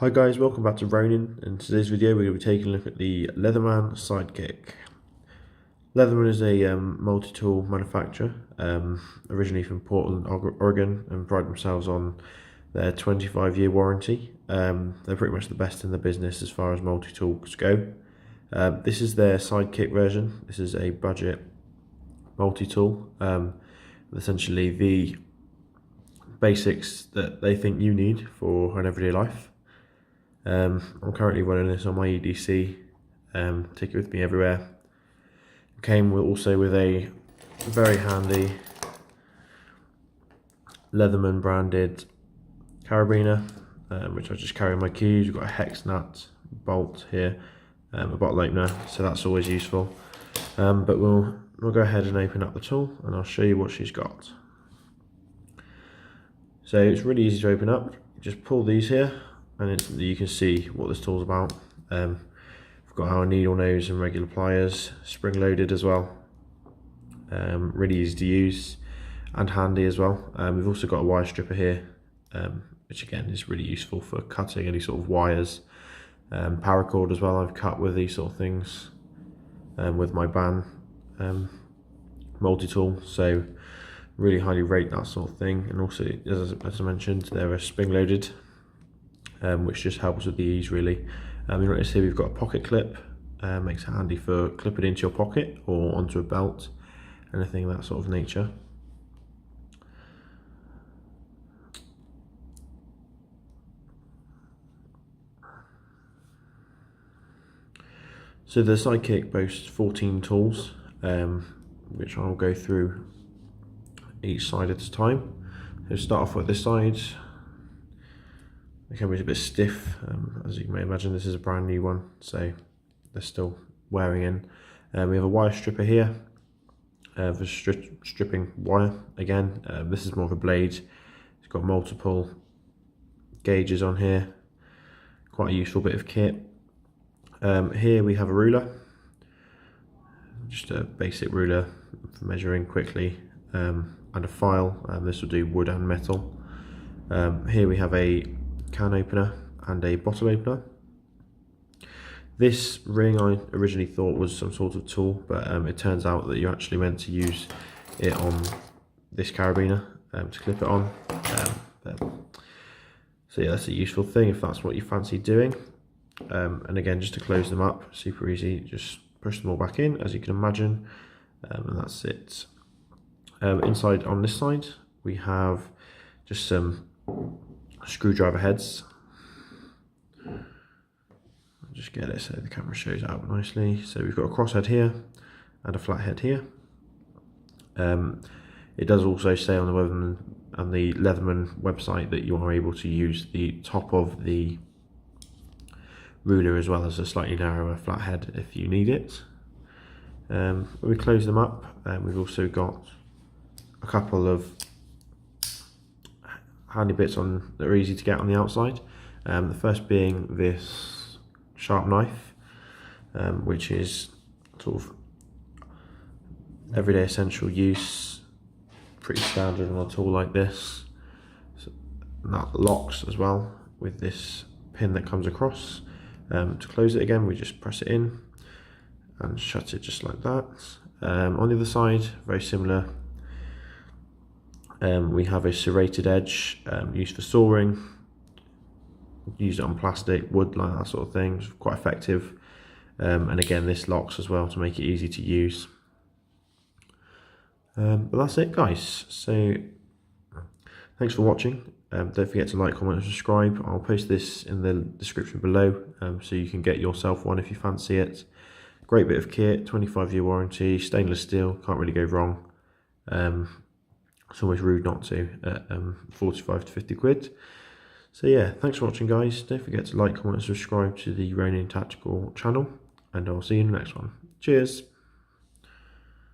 Hi guys, welcome back to Ronin. In today's video we're going to be taking a look at the Leatherman Sidekick. Leatherman is a multi-tool manufacturer, originally from Portland, Oregon, and pride themselves on their 25-year warranty. They're pretty much the best in the business as far as multi-tools go. This is their Sidekick version. This is a budget multi-tool, essentially the basics that they think you need for an everyday life. I'm currently running this on my EDC, take it with me everywhere. Came also with a very handy Leatherman branded carabiner, which I just carry in my keys. We've got a hex nut bolt here, a bottle opener, so that's always useful. But we'll go ahead and open up the tool and I'll show you what she's got. So it's really easy to open up. Just pull these here and you can see what this tool's about. We've got our needle nose and regular pliers, spring loaded as well. Really easy to use and handy as well. We've also got a wire stripper here, which again is really useful for cutting any sort of wires. Paracord as well, I've cut with these sort of things with my BAN multi-tool, so really highly rate that sort of thing. And also, as I mentioned, they're spring loaded, which just helps with the ease really. You notice here we've got a pocket clip, makes it handy for clipping into your pocket or onto a belt, anything of that sort of nature. So the Sidekick boasts 14 tools, which I'll go through each side at a time. So start off with this side. The camera's a bit stiff, as you may imagine. This is a brand new one, so they're still wearing in. We have a wire stripper here for stripping wire. Again, this is more of a blade. It's got multiple gauges on here. Quite a useful bit of kit. Here we have a ruler, just a basic ruler for measuring quickly, and a file. This will do wood and metal. Here we have a can opener and a bottle opener. This ring I originally thought was some sort of tool, but it turns out that you're actually meant to use it on this carabiner to clip it on. So yeah, that's a useful thing if that's what you fancy doing. And again, just to close them up, super easy, just push them all back in, as you can imagine, and that's it. Inside on this side we have just some screwdriver heads. I'll just get it so the camera shows out nicely. So we've got a cross head here and a flat head here. It does also say on the Leatherman website that you are able to use the top of the ruler as well as a slightly narrower flat head if you need it. When we close them up, we've also got a couple of handy bits on that are easy to get on the outside. The first being this sharp knife, which is sort of everyday essential use, pretty standard on a tool like this. So that locks as well with this pin that comes across. To close it again, we just press it in and shut it just like that. On the other side, very similar. We have a serrated edge used for sawing. Use it on plastic, wood, like that sort of thing. It's quite effective. And again, this locks as well to make it easy to use. But that's it, guys. So thanks for watching. Don't forget to like, comment and subscribe. I'll post this in the description below, so you can get yourself one if you fancy it. Great bit of kit, 25-year warranty, stainless steel, can't really go wrong. It's almost rude not to at 45 to 50 quid. So yeah, thanks for watching, guys. Don't forget to like, comment and subscribe to the Ronin Tactical channel, and I'll see you in the next one. Cheers.